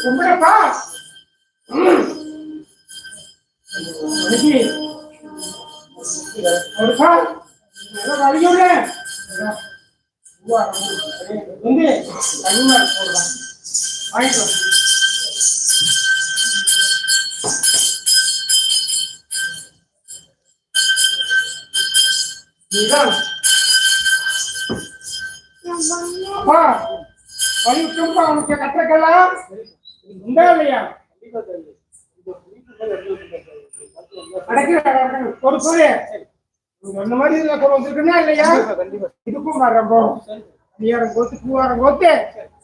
கும்பிடப்பா ஒருப்பா நல்லா வலியோட வந்து கனிமா போடலாம் வாங்கிட்டு நீதான் அப்பா வலி விட்டுப்பா உனக்கு கற்றுக்கலாம் உண்டா இல்லையா ஒரு சூரிய அந்த மாதிரி கூட வந்துருக்குன்னா இல்லையா இதுக்கும் வர்றோம் போ நீரம் கோத்து பூவாரம் கோத்து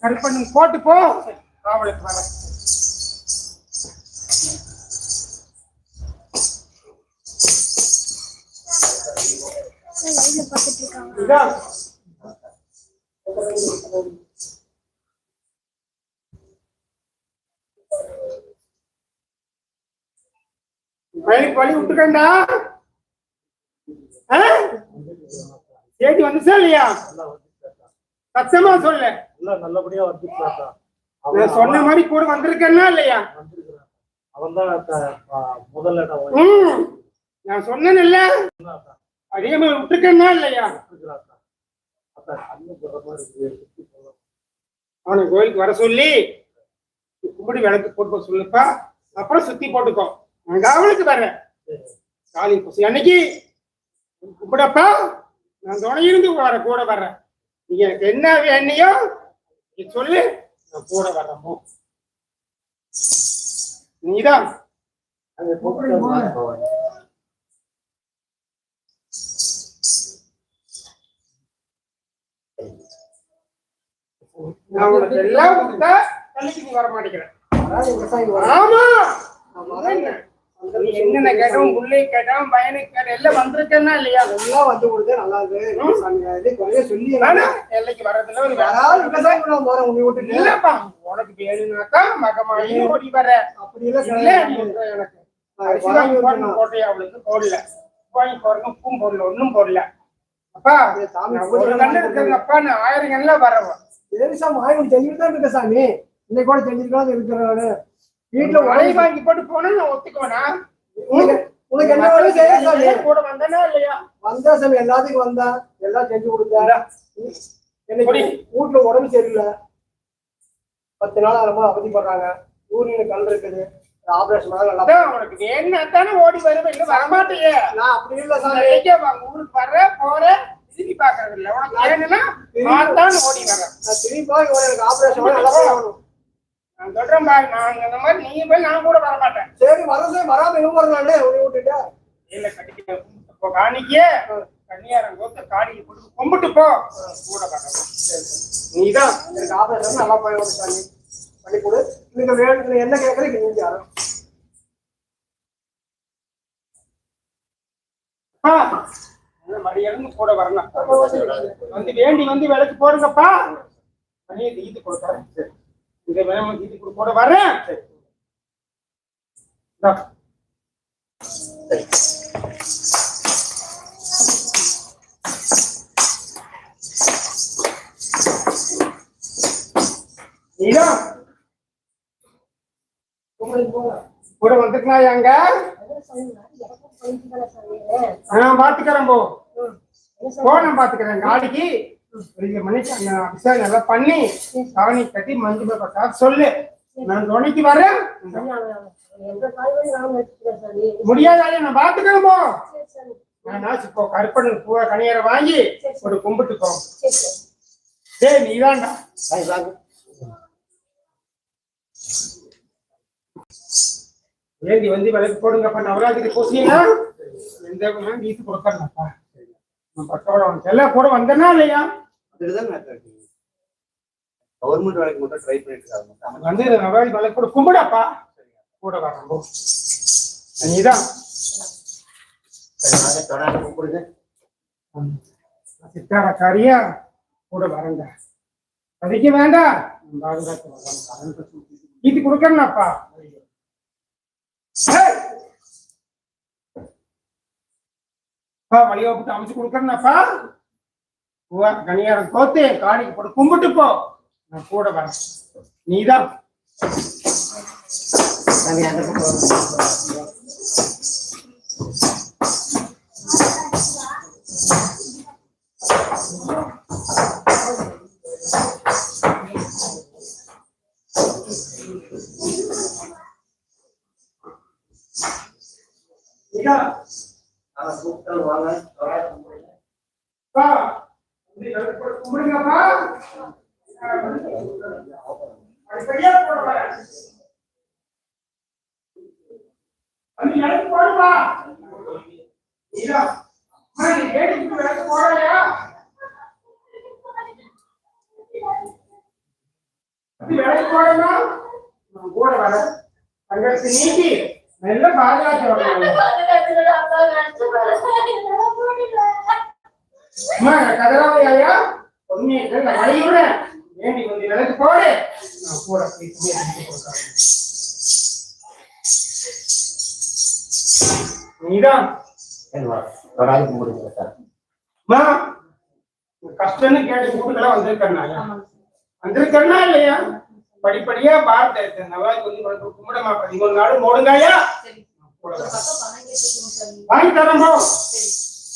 கருப்பண்ணு போட்டு போ காவலுக்கு வர வழி விட்டுக்கண்டா சேதி வந்துச்சா இல்லையா சத்தமா சொல்ல நல்லபடியா வந்து சொன்ன மாதிரி கூட வந்திருக்கேன்னா இல்லையா அவன் தான் முதல்ல நான் சொன்னேன் இல்ல அதே மாதிரி விட்டுருக்கேன்னா இல்லையா அவனை கோயிலுக்கு வர சொல்லி கும்பிடி விளக்கு போட்டு சொல்லுப்பா அப்புறம் சுத்தி போட்டுக்கோ நான் காவலுக்கு வர்றேன் காலி பசி அன்னைக்கு கும்பிடப்பா நான் துணையிருந்து வர கூட வர்றேன் நீ எனக்கு என்ன வேண்ணையோ நீ சொல்லு நான் கூட வர்றமோ நீதான் நான் உனக்கு எல்லாம் கொடுத்தா தள்ளிக்கு நீ வர மாட்டேங்கிறேன் ஆமா என்னென்ன கேட்டோம் உள்ளே கேட்டோம் பயனுக்கு கேட்டோம் எல்லாம் வந்திருக்கேன்னா இல்லையா எல்லாம் வந்து கொடுத்தே நல்லா இருக்கு சொல்லி எல்லைக்கு வர்றதுல ஒரு விவசாயம் போறேன் உங்க வீட்டுக்கு இல்லப்பா உனக்கு வேணும்னாக்கா மகமாயி ஓடி வர அப்படி இல்ல எனக்கு கோட்டையா அவளுக்கு போடல வாங்கி போறேன் உப்பும் போடல ஒன்னும் போடல அப்பா ஒரு கண்ணு இருக்குங்கப்பா நான் 1000 கண்ணுல வரவன் பெருசா மாயம் செஞ்சுட்டு தான் இருக்க சாமி இன்னைக்கு கூட செஞ்சிருக்காங்க இருக்கிறாரு வீட்டுல உடை வாங்கி போட்டு போனா நான் ஒத்துக்குவேனா உனக்கு என்ன வேணும் செய்ய கூட வந்தனா இல்லையா வந்தா சாமி எல்லாத்துக்கும் வந்தா எல்லாம் செஞ்சு கொடுத்தா எனக்கு வீட்டுல உடம்பு சரியில்லை 10 நாள் ரொம்ப அவதிப்படுறாங்க ஊரில் கல் இருக்குது ஆபரேஷன் நல்லா உனக்கு வேணும்னா தானே ஓடி வருவேன் இல்லை வரமாட்டேயே நான் அப்படி இல்லை சாமி ஊருக்கு வர்ற போறேன் திரும்பி பாக்குறது இல்லை உனக்கு வேணும்னா ஓடி வரேன் நான் திரும்பி எனக்கு ஆபரேஷன் நல்லா போகணும் நான் சொல்றேன் பாரு நான் இந்த மாதிரி நீங்க போய் நான் கூட வர மாட்டேன் சரி வரசே வராம இவங்க வரலாம்னே விட்டுட்டா இல்ல கட்டிக்க காணிக்கே கன்னியாரம் கோத்த காடியை போட்டு கும்பிட்டு போ கூட வரணும் நீதான் எனக்கு ஆபரேஷன் நல்லா போய் சாமி பண்ணி கொடு நீங்க வேணும் என்ன கேட்கறீங்க நீங்க யாரும் மடியிலிருந்து கூட வரணும் வந்து வேண்டி வந்து விளக்கு போடுங்கப்பா இது கொடுக்குறேன் இந்த வேணும் இது கூட வரேன் நீதான் கூட வந்துக்கலாம் அங்க நான் பாத்துக்கிறேன் நான் பாத்துக்கிறேன் நாளைக்கு 2 மணிக்கு அபிஷேகம் எல்லாம் பண்ணி சாணி கட்டி மஞ்சள் பட்டா சொல்லு நான் துணைக்கு வரேன் முடியாத நான் பாத்துக்கிறேன் நான் இப்போ கருப்பண்ணு பூவை கனியரை வாங்கி ஒரு கும்பிட்டுக்கோ சரி நீதான்டா வேண்டி வந்து விலைக்கு போடுங்கப்பா நவராத்திரி பூசினா எந்த வீட்டு கொடுக்கறப்பா பக்கோட எல்லாம் கூட வந்தனா இல்லையா கவர்மெண்ட் வேலைக்கு மட்டும் ட்ரை பண்ணிட்டு வந்து நவராத்திரி விலைக்கு கூட கும்பிடாப்பா கூட வரணும் நீதான் சித்தாரக்காரியா கூட வரங்க அதுக்கு வேண்டாம் இது கொடுக்கறனாப்பா வழியோப்பிட்டு அமைச்சு கொடுக்கறனாப்பா கனியாரம் கோத்து காடிக்கு போட்டு கும்பிட்டு போ நான் கூட வரேன். நீதான் கும்பிடுங்கப்பா. படிப்படியா போட வரேன். அது எனக்கு போடுவா. நீதா நீ கேட்டுக்கிட்டு விளக்கு போடலையா? விளக்கு போடணும். நான் கூட வரேன். தங்களுக்கு நீக்கி நல்ல பாதுகாத்து வரணும். கதராவையா பொன்னியை வழியுட வேண்டி வந்து விளக்கு போடு. நான் கூட நீதான் கஷ்டம்னு கேட்டு கூட்டுக்கெல்லாம் வந்திருக்கா இல்லையா? படிப்படியா பார்த்து நவாய்க்கு வந்து கும்பிடமா 13 நாள் மூடுங்காயா வாங்கி தரம்போ.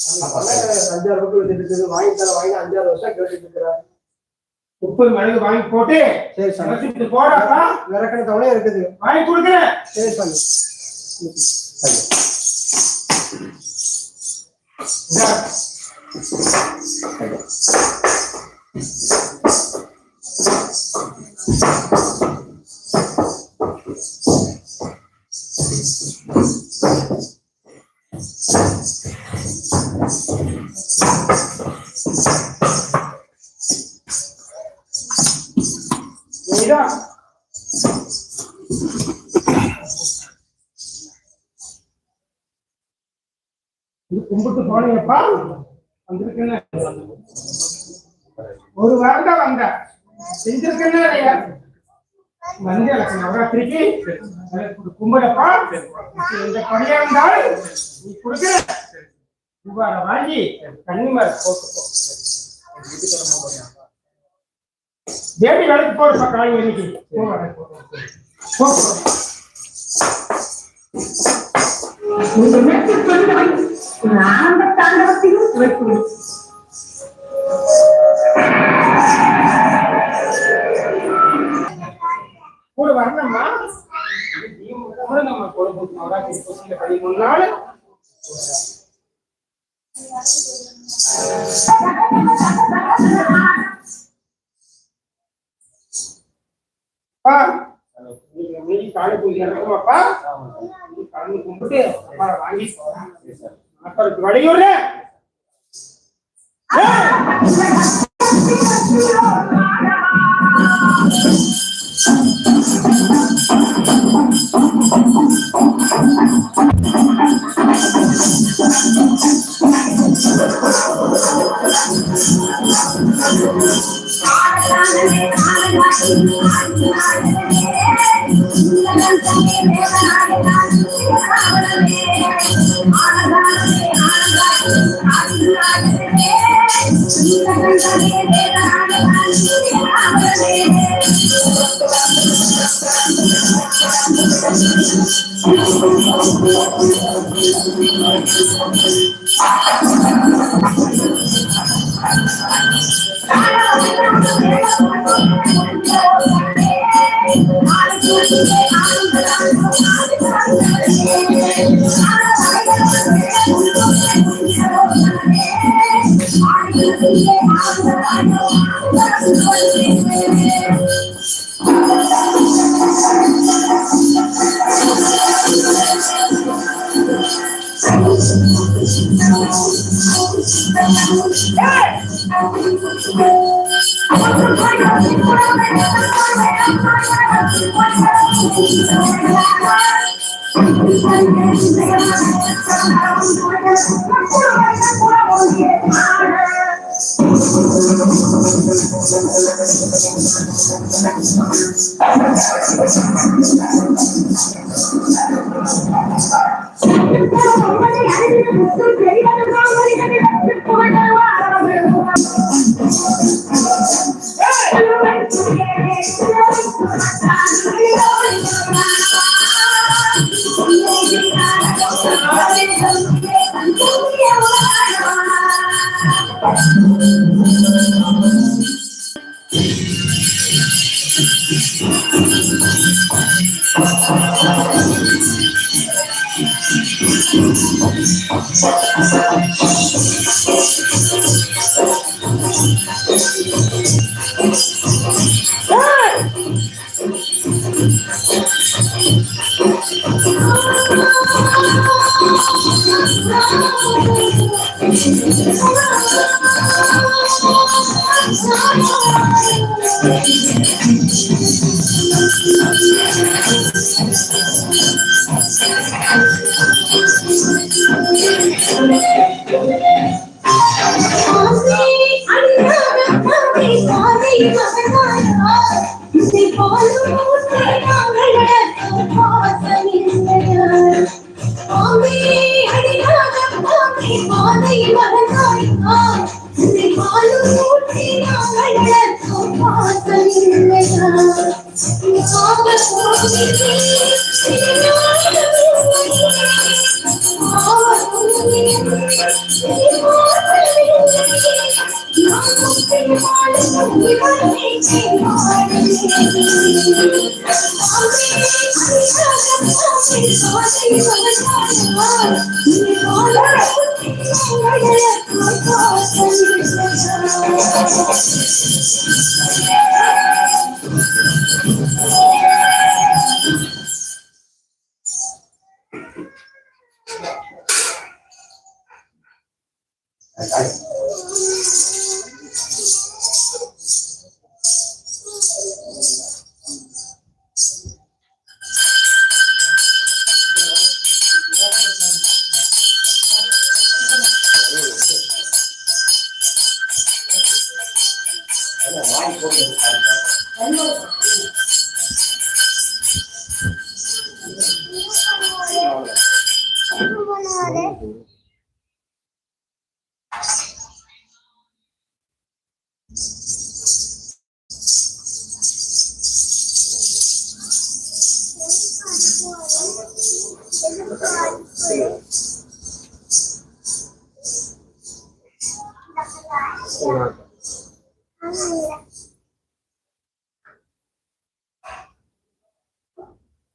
5-6 ரூபாய் வந்துட்டு வாங்கி 5-6 வருஷம் கேட்டுட்டு இருக்கிறேன். 30 மிளகு வாங்கி போட்டு சரி சாமி போடாப்பா. விறக்கண தவணையே இருக்குது வாங்கி கொடுக்குறேன். சரி சாமி. கும்பிட்டு போனீங்கப்பா. வந்திருக்கேன்னு ஒரு வாரம் தான் வந்த செஞ்சிருக்கேன்னா இல்லையா? வந்து எனக்கு நவராத்திரிக்கு கும்பிடப்பா. இந்த பணியா இருந்தாலும் நீ கொடுக்க ரூபாய் வாங்கி கன்னிமார போட்டுப்போ. தேடி வேலைக்கு போறப்பா. காய் இன்னைக்கு கூட வரணும்மா. நம்ம கூட போட்டு நவராத்திரி 13 நாள் நீங்க மீறி காலை பூஜை நடக்குமாப்பா. கலந்து கும்பிட்டு வாங்கி அப்புறம் வடையூர்ல Hey!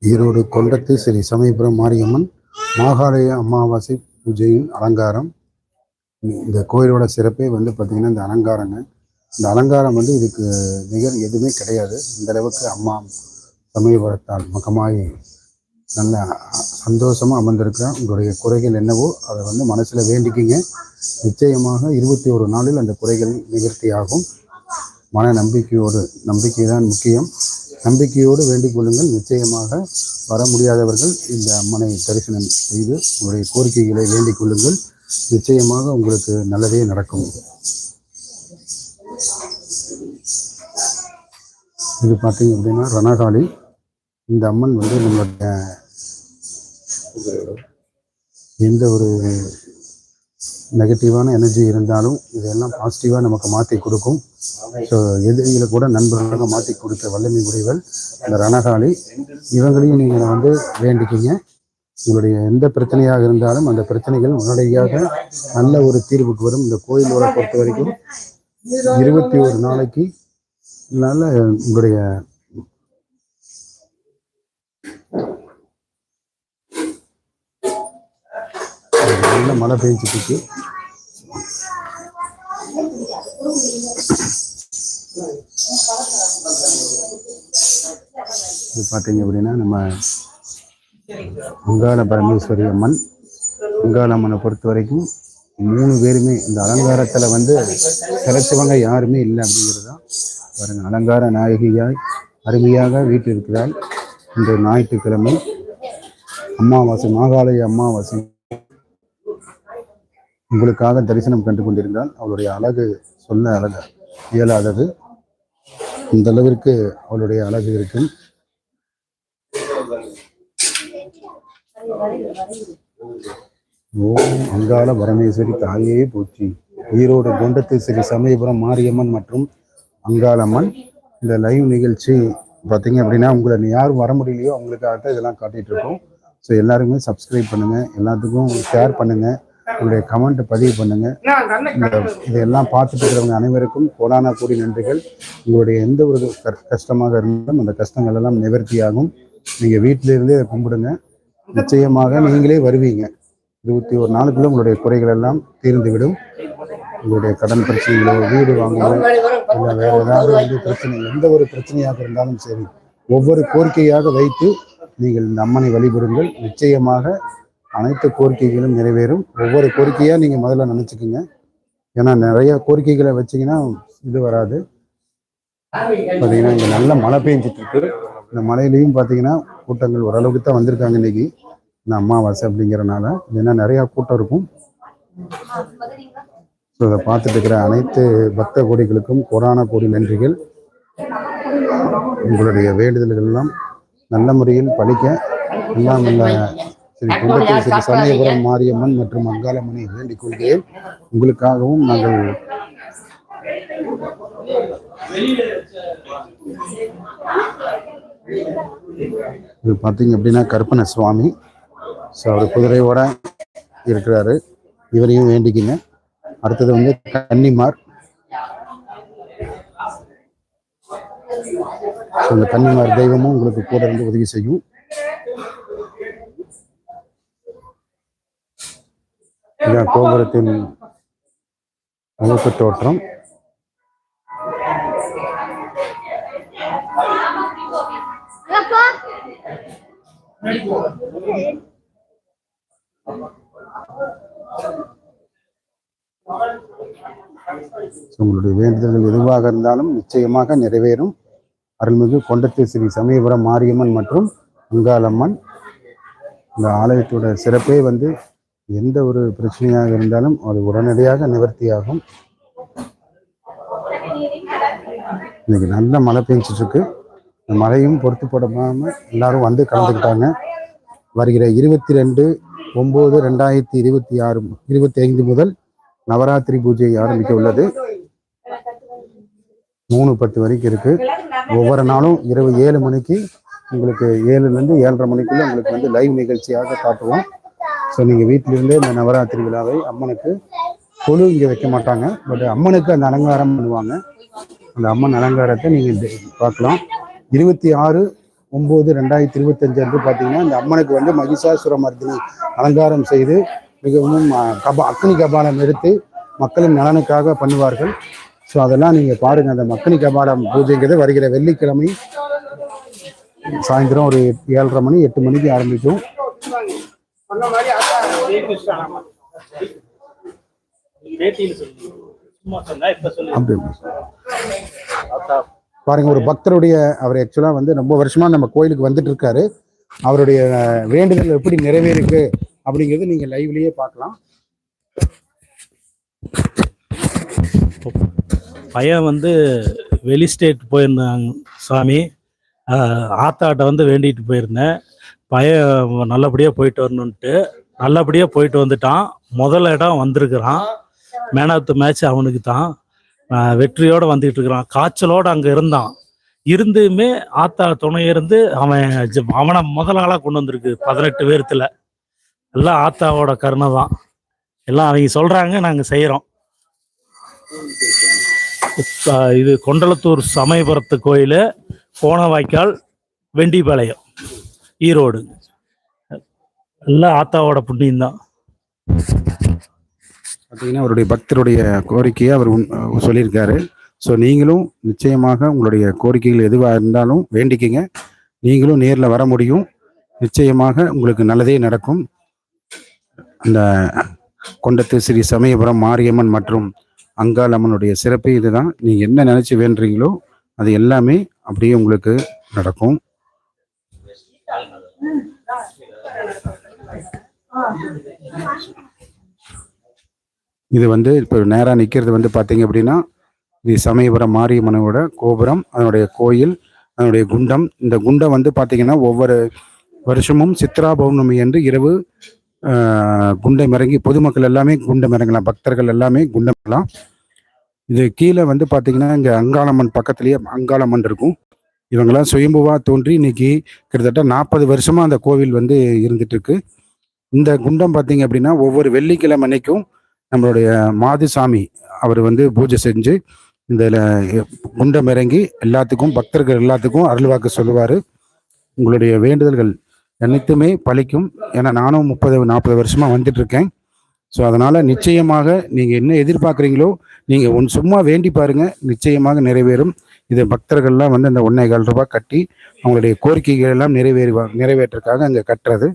ஈரோடு கொண்டத்து ஸ்ரீ சமயபுரம் மாரியம்மன் மாகாளய அமாவாசை பூஜையின் அலங்காரம். இந்த கோயிலோட சிறப்பே வந்து பார்த்திங்கன்னா இந்த அலங்காரங்க. இந்த அலங்காரம் வந்து இதுக்கு நிகர் எதுவுமே கிடையாது. இந்த அளவுக்கு அம்மா சமயபுரத்தால் முகமாகி நல்ல சந்தோஷமாக அமர்ந்திருக்கிறோம். உங்களுடைய குறைகள் என்னவோ அதை வந்து மனசில் வேண்டிக்கிங்க. நிச்சயமாக 21 நாளில் அந்த குறைகள் நிவர்த்தி ஆகும். மன நம்பிக்கை தான் முக்கியம். நம்பிக்கையோடு வேண்டிக் கொள்ளுங்கள். நிச்சயமாக வர முடியாதவர்கள் இந்த அம்மனை தரிசனம் செய்து உங்களுடைய கோரிக்கைகளை வேண்டிக் கொள்ளுங்கள். நிச்சயமாக உங்களுக்கு நல்லதே நடக்கும். இது பார்த்தீங்க அப்படின்னா ரணகாளி. இந்த அம்மன் வந்து நம்மளுடைய எந்த ஒரு நெகட்டிவான எனர்ஜி இருந்தாலும் இதெல்லாம் பாசிட்டிவாக நமக்கு மாற்றி கொடுக்கும். ஸோ எதிரிகளை கூட நண்பர்களாக மாற்றி கொடுத்த வல்லமை உடையவள் இந்த ரணகாளி. இவங்களையும் நீங்கள் வந்து வேண்டிக்கிங்க. உங்களுடைய எந்த பிரச்சனையாக இருந்தாலும் அந்த பிரச்சனைகள் உடனடியாக நல்ல ஒரு தீர்வுக்கு வரும். இந்த கோயிலோட பொறுத்த வரைக்கும் 21 நாளைக்கு நல்ல உங்களுடைய நல்ல மழை பெஞ்சிட்டு இது பார்த்தீங்க அப்படின்னா நம்ம அங்காள பரமேஸ்வரி அம்மன். அங்காள அம்மனை பொறுத்த வரைக்கும் 3 பேருமே இந்த அலங்காரத்தில் வந்து சிறச்சவங்க யாருமே இல்லை அப்படிங்கிறது தான் பாருங்கள். அலங்கார நாயகியாய் அருமையாக வீட்டில் இருக்கிறாள். இந்த ஞாயிற்றுக்கிழமை அமாவாசை, மாகாளய அமாவாசை உங்களுக்காக தரிசனம் கண்டு கொண்டிருந்தால் அவளுடைய அழகு சொல்ல இயலாதது. இந்த அளவிற்கு அவளுடைய அழகு இருக்கு. ஓம் அங்காள பரமேஸ்வரி தாயே போற்றி. ஈரோடு கொண்டத்து ஸ்ரீ சமயபுரம் மாரியம்மன் மற்றும் அங்காளம்மன். இந்த லைவ் நிகழ்ச்சி பார்த்தீங்க அப்படின்னா உங்களை யாரும் வர முடியலையோ அவங்களுக்காக இதெல்லாம் காட்டிகிட்டு இருக்கோம். ஸோ எல்லாருமே சப்ஸ்கிரைப் பண்ணுங்கள், எல்லாத்துக்கும் ஷேர் பண்ணுங்கள். உங்களுடைய கமெண்ட் பதிவு பண்ணுங்க. இதெல்லாம் பார்த்துட்டு இருக்கிறவங்க அனைவருக்கும் கோடான கோடி நன்றிகள். உங்களுடைய எந்த ஒரு கஷ்டமாக இருந்தாலும் அந்த கஷ்டங்கள் எல்லாம் நிவர்த்தியாகும். நீங்கள் வீட்டிலிருந்தே இதை கும்பிடுங்க, நிச்சயமாக நீங்களே வருவீங்க. 21 நாளுக்குள்ள உங்களுடைய குறைகள் எல்லாம் தீர்ந்துவிடும். உங்களுடைய கடன் பிரச்சனைகளோ, வீடு வாங்கணும், இல்லை வேற ஏதாவது பிரச்சனை, எந்த ஒரு பிரச்சனையாக இருந்தாலும் சரி, ஒவ்வொரு கோரிக்கையாக வைத்து நீங்கள் இந்த அம்மனை வழிபடுங்கள். நிச்சயமாக அனைத்து கோரிக்கைகளும் நிறைவேறும். ஒவ்வொரு கோரிக்கையாக நீங்கள் முதல்ல நினச்சிக்கோங்க. ஏன்னா நிறைய கோரிக்கைகளை வச்சிங்கன்னா இது வராது. பார்த்தீங்கன்னா இங்கே நல்ல மழை பெஞ்சிட்டு இருக்கு. இந்த மழையிலையும் பார்த்தீங்கன்னா கூட்டங்கள் ஓரளவுக்கு தான் வந்திருக்காங்க இன்னைக்கு. இந்த அமாவாசை அப்படிங்கிறனால ஏன்னா நிறையா கூட்டம் இருக்கும். ஸோ இதை பார்த்துட்டு இருக்கிற அனைத்து பக்த கோடிகளுக்கும் கோடான கோடி நன்றிகள். உங்களுடைய வேண்டுதல்கள் எல்லாம் நல்ல முறையில் பலிக்க எல்லாம் நல்ல ஸ்ரீ குண்டத்தை ஸ்ரீ சமயபுரம் மாரியம்மன் மற்றும் அங்காளம்மனை வேண்டிக் கொள்கிறேன். உங்களுக்காகவும் நாங்கள் இது பார்த்தீங்க அப்படின்னா கருப்பண சுவாமி. ஸோ அவர் குதிரையோட இருக்கிறாரு. இவரையும் வேண்டிக்கிங்க. அடுத்தது வந்து கன்னிமார். இந்த கன்னிமார் தெய்வமும் உங்களுக்கு கூட இருந்து உதவி செய்யும். இதான் கோபுரத்தின் முகப்பு தோற்றம். உங்களுடைய வேண்டுதல்கள் எதுவாக இருந்தாலும் நிச்சயமாக நிறைவேறும். அருள்மிகு கொண்டத்தை ஸ்ரீ சமயபுரம் மாரியம்மன் மற்றும் அங்காளம்மன் இந்த ஆலயத்தோட சிறப்பே வந்து எந்த ஒரு பிரச்சனையாக இருந்தாலும் அது உடனடியாக நிவர்த்தியாகும். இன்னைக்கு நல்ல மழை பெஞ்சிட்டு இருக்கு. இந்த மழையும் பொறுத்து போடாம எல்லாரும் வந்து கலந்துக்கிட்டாங்க. வருகிற 22/9/2026 முதல் நவராத்திரி பூஜை ஆரம்பிக்க உள்ளது. 3:10 வரைக்கும் இருக்கு. ஒவ்வொரு நாளும் இரவு 7 மணிக்கு உங்களுக்கு 7லேருந்து 7:30 மணிக்குள்ள உங்களுக்கு வந்து லைவ் நிகழ்ச்சியாக காட்டுவோம். ஸோ நீங்கள் வீட்டிலிருந்தே இந்த நவராத்திரி விழாவை அம்மனுக்கு கொலு இங்கே வைக்க மாட்டாங்க, பட் அம்மனுக்கு அந்த அலங்காரம் பண்ணுவாங்க. அந்த அம்மன் அலங்காரத்தை நீங்கள் பார்க்கலாம். 26/9/2025 அன்று பார்த்தீங்கன்னா இந்த அம்மனுக்கு வந்து மகிஷாசுரமர்தினி அலங்காரம் செய்து மிகவும் அக்னி கபாலம் எடுத்து மக்களின் நலனுக்காக பண்ணுவார்கள். ஸோ அதெல்லாம் நீங்கள் பாருங்கள். அந்த அக்னி கபாலம் பூஜைங்கிறது வருகிற வெள்ளிக்கிழமை சாயந்தரம் ஒரு 7:30 மணி 8 மணிக்கு ஆரம்பிக்கும். பாருங்க, ஒரு பக்தருடைய அவர் ஆக்சுவலா வந்து ரொம்ப வருஷமா நம்ம கோயிலுக்கு வந்துட்டு இருக்காரு. அவருடைய வேண்டுதல் எப்படி நிறைவேறிருக்கு அப்படிங்கிறது நீங்க லைவ்லயே பார்க்கலாம். பையன் வந்து வெளி ஸ்டேட் போயிருந்தாங்க சாமி. ஆத்தாட்ட வந்து வேண்டிட்டு போயிருந்தேன். பையன் நல்லபடியாக போயிட்டு வரணுன்ட்டு நல்லபடியாக போயிட்டு வந்துட்டான். முதல் இடம் வந்திருக்கிறான். மேன் ஆஃப் த மேட்ச் அவனுக்கு தான். வெற்றியோடு வந்துக்கிட்டு இருக்கிறான். காய்ச்சலோடு அங்கே இருந்தான். இருந்துமே ஆத்தா துணை இருந்து அவனை முதல் ஆளாக கொண்டு வந்திருக்கு. 18 பேர்த்துல எல்லாம் ஆத்தாவோட கருணை தான். எல்லாம் அவங்க சொல்கிறாங்க, நாங்கள் செய்கிறோம். இது கொண்டலத்தூர் சமயபுரத்து கோயில், கோணவாய்க்கால், வெண்டிபாளையம், ஈரோடு. எல்லாம் ஆத்தாவோட புண்ணியம்தான். பார்த்தீங்கன்னா அவருடைய பக்தருடைய கோரிக்கையை அவர் சொல்லியிருக்காரு. ஸோ நீங்களும் நிச்சயமாக உங்களுடைய கோரிக்கைகள் எதுவாக இருந்தாலும் வேண்டிக்கிங்க. நீங்களும் நேரில் வர முடியும். நிச்சயமாக உங்களுக்கு நல்லதே நடக்கும். இந்த கொண்டத்து ஸ்ரீ சமயபுரம் மாரியம்மன் மற்றும் அங்காளம்மனுடைய சிறப்பு இதுதான். நீங்கள் என்ன நினச்சி வேண்டுறீங்களோ அது எல்லாமே அப்படியே உங்களுக்கு நடக்கும். இது வந்து இப்போ நேராக நிற்கிறது வந்து பார்த்தீங்க அப்படின்னா இது சமயபுரம் மாரியம்மனோட கோபுரம், அதனுடைய கோயில், அதனுடைய குண்டம். இந்த குண்டம் வந்து பார்த்தீங்கன்னா ஒவ்வொரு வருஷமும் சித்ரா பௌர்ணமி என்று இரவு குண்டம் இறங்கி பொதுமக்கள் எல்லாமே குண்டம் இறங்கலாம், பக்தர்கள் எல்லாமே குண்டம் இறங்கலாம். இது கீழே வந்து பார்த்தீங்கன்னா இங்கே அங்காளம்மன் பக்கத்துலேயே அங்காளம்மன் இருக்கும். இவங்கெல்லாம் சுயம்புவா தோன்றி இன்னைக்கு கிட்டத்தட்ட 40 வருஷமா அந்த கோவில் வந்து இருந்துட்டு இருக்கு. இந்த குண்டம் பார்த்தீங்க அப்படின்னா ஒவ்வொரு வெள்ளிக்கிழமை அன்னைக்கும் நம்மளுடைய மாதுசாமி அவர் வந்து பூஜை செஞ்சு இந்த குண்டம் இறங்கி எல்லாத்துக்கும் பக்தர்கள் எல்லாத்துக்கும் அருள்வாக்கு சொல்லுவார். உங்களுடைய வேண்டுதல்கள் அனைத்துமே பலிக்கும். ஏன்னா நானும் 30-40 வருஷமா வந்துட்டு இருக்கேன். ஸோ அதனால நிச்சயமாக நீங்கள் என்ன எதிர்பார்க்குறீங்களோ நீங்கள் சும்மா வேண்டி பாருங்க, நிச்சயமாக நிறைவேறும். இது பக்தர்கள்லாம் வந்து அந்த 1,4 ரூபாய் கட்டி அவங்களுடைய கோரிக்கைகள் எல்லாம் நிறைவேற்றுறதுக்காக அங்கே கட்டுறது.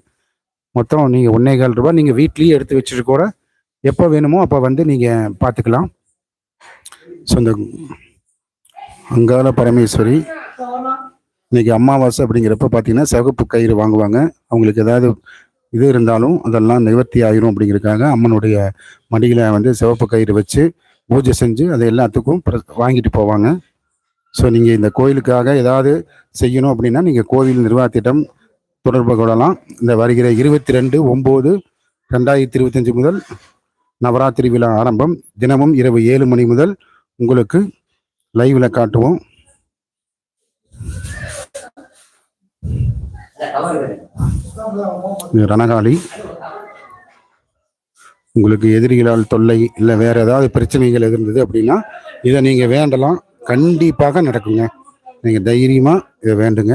மொத்தம் நீங்கள் 1,4 ரூபாய் நீங்கள் வீட்லேயே எடுத்து வச்சுட்டு கூட எப்போ வேணுமோ அப்போ வந்து நீங்கள் பார்த்துக்கலாம். ஸோ இந்த அங்காள பரமேஸ்வரி இன்னைக்கு அமாவாசை அப்படிங்கிறப்ப பார்த்தீங்கன்னா சிவப்பு கயிறு வாங்குவாங்க. அவங்களுக்கு ஏதாவது இது இருந்தாலும் அதெல்லாம் நிவர்த்தி ஆயிரும் அப்படிங்கிறதுக்காக அம்மனுடைய மடியில் வந்து சிவப்பு கயிறு வச்சு பூஜை செஞ்சு அதை எல்லாத்துக்கும் வாங்கிட்டு போவாங்க. ஸோ நீங்கள் இந்த கோயிலுக்காக ஏதாவது செய்யணும் அப்படின்னா நீங்கள் கோவில் நிர்வாகத்திடம் தொடர்பு கொள்ளலாம். இந்த வருகிற 22/9/2025 முதல் நவராத்திரி விழா ஆரம்பம். தினமும் இரவு 7 மணி முதல் உங்களுக்கு லைவ்ல காட்டுவோம். ரணகாளி உங்களுக்கு எதிரிகளால் தொல்லை இல்லை வேற ஏதாவது பிரச்சனைகள் இருந்தது அப்படின்னா இதை நீங்க வேண்டலாம், கண்டிப்பாக நடக்குங்க. நீங்க தைரியமா இதை வேண்டுங்க.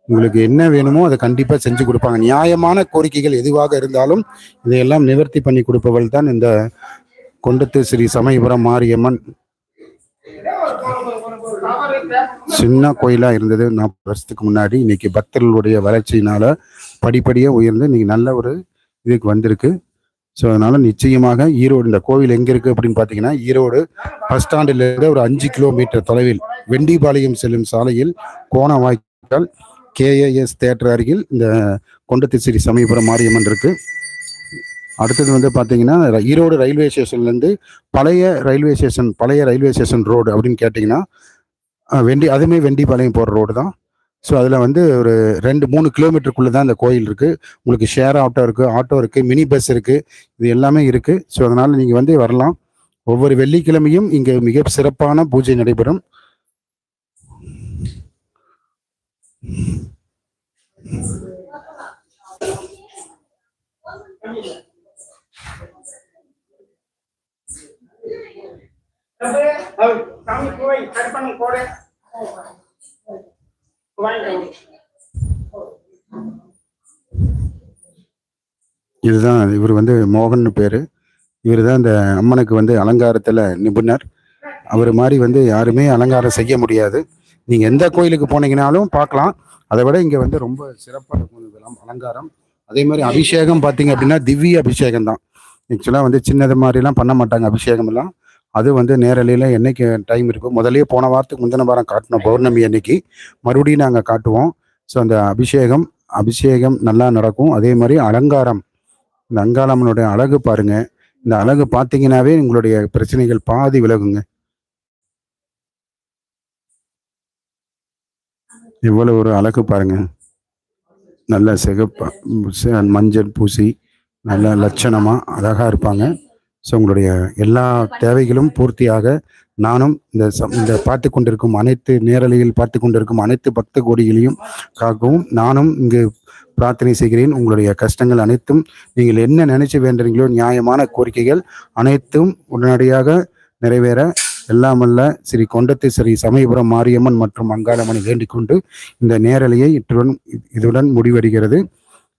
உங்களுக்கு என்ன வேணுமோ அதை கண்டிப்பா செஞ்சு கொடுப்பாங்க. நியாயமான கோரிக்கைகள் எதுவாக இருந்தாலும் இதையெல்லாம் நிவர்த்தி பண்ணி கொடுப்பவள் தான் இந்த கொண்டத்து ஸ்ரீ சமயபுரம் மாரியம்மன். சின்ன கோயிலா இருந்தது 40 வருஷத்துக்கு முன்னாடி. இன்னைக்கு பக்தர்களுடைய வளர்ச்சியினால படிப்படியா உயர்ந்து இன்னைக்கு நல்ல ஒரு இதுக்கு வந்திருக்கு. ஸோ அதனால நிச்சயமாக ஈரோடு இந்த கோவில் எங்க இருக்கு அப்படின்னு பாத்தீங்கன்னா ஈரோடு பஸ் ஸ்டாண்டில் இருந்து ஒரு 5 கிலோமீட்டர் தொலைவில் வெண்டிபாளையம் செல்லும் சாலையில் கோணவாய்க்கால் KAS தியேட்டர் அருகில் இந்த கொண்டத்து ஸ்ரீ சமயபுரம் மாரியம்மன் இருக்கு. அடுத்தது வந்து பார்த்தீங்கன்னா ஈரோடு ரயில்வே ஸ்டேஷன்லேருந்து பழைய ரயில்வே ஸ்டேஷன் ரோடு அப்படின்னு கேட்டிங்கன்னா அதுவுமே வெண்டிபாளையம் போகிற ரோடு தான். ஸோ அதில் வந்து ஒரு 2-3 கிலோமீட்டருக்குள்ளே தான் இந்த கோயில் இருக்குது. உங்களுக்கு ஷேர் ஆட்டோ இருக்குது, மினி பஸ் இருக்குது, இது எல்லாமே இருக்குது. ஸோ அதனால் நீங்கள் வந்து வரலாம். ஒவ்வொரு வெள்ளிக்கிழமையும் இங்கே மிக சிறப்பான பூஜை நடைபெறும். இதுதான் இவர் வந்து மோகன் பேரு. இவர் தான் இந்த அம்மனுக்கு வந்து அலங்காரத்துல நிபுணர். அவர் மாதிரி வந்து யாருமே அலங்காரம் செய்ய முடியாது. நீங்க எந்த கோயிலுக்கு போனீங்கனாலும் பார்க்கலாம். அதை விட இங்க வந்து ரொம்ப சிறப்பாக இருக்கும் அலங்காரம். அதே மாதிரி அபிஷேகம் பார்த்தீங்க அப்படின்னா திவ்ய அபிஷேகம் தான். ஆக்சுவலாக வந்து சின்னது மாதிரிலாம் பண்ண மாட்டாங்க அபிஷேகம் எல்லாம். அது வந்து நேரலையில் என்னைக்கு டைம் இருக்கும், முதலே போன வாரத்துக்கு முந்தின வாரம் காட்டினோம் பௌர்ணமி அன்னைக்கு, மறுபடியும் நாங்கள் காட்டுவோம். ஸோ அந்த அபிஷேகம் நல்லா நடக்கும். அதே மாதிரி அலங்காரம், இந்த அங்காளம்மனுடைய அழகு பாருங்க. இந்த அழகு பார்த்தீங்கன்னாவே உங்களுடைய பிரச்சனைகள் பாதி விலகுங்க. எவ்வளவு ஒரு அழகு பாருங்க. நல்ல சிகப்பா மஞ்சள் பூசி நல்ல லட்சணமா அழகா இருப்பாங்க. ஸோ உங்களுடைய எல்லா தேவைகளும் பூர்த்தியாக நானும் இந்த பார்த்து கொண்டிருக்கும் அனைத்து நேரலையில் பார்த்து கொண்டிருக்கும் அனைத்து பக்த கோடிகளையும் காக்கவும் நானும் இங்கு பிரார்த்தனை செய்கிறேன். உங்களுடைய கஷ்டங்கள் அனைத்தும் நீங்கள் என்ன நினைச்சு வேண்டுறீங்களோ நியாயமான கோரிக்கைகள் அனைத்தும் உடனடியாக நிறைவேற எல்லாமல்ல ஸ்ரீ கொண்டத்து ஸ்ரீ சமயபுரம் மாரியம்மன் மற்றும் அங்காளம்மனை வேண்டிக் கொண்டு இந்த நேரலையை இதுடன் முடிவடைகிறது.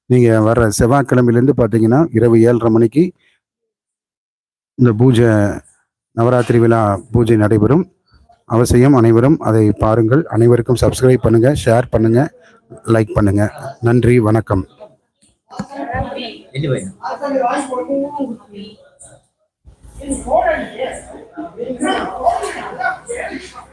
நீங்கள் வர்ற செவ்வாய்க்கிழமையிலேருந்து பார்த்தீங்கன்னா இரவு 7:30 மணிக்கு இந்த பூஜை நவராத்திரி விழா பூஜை நடைபெறும். அவசியம் அனைவரும் அதை பாருங்கள். அனைவருக்கும் சப்ஸ்கிரைப் பண்ணுங்க, ஷேர் பண்ணுங்க, லைக் பண்ணுங்க. நன்றி, வணக்கம்.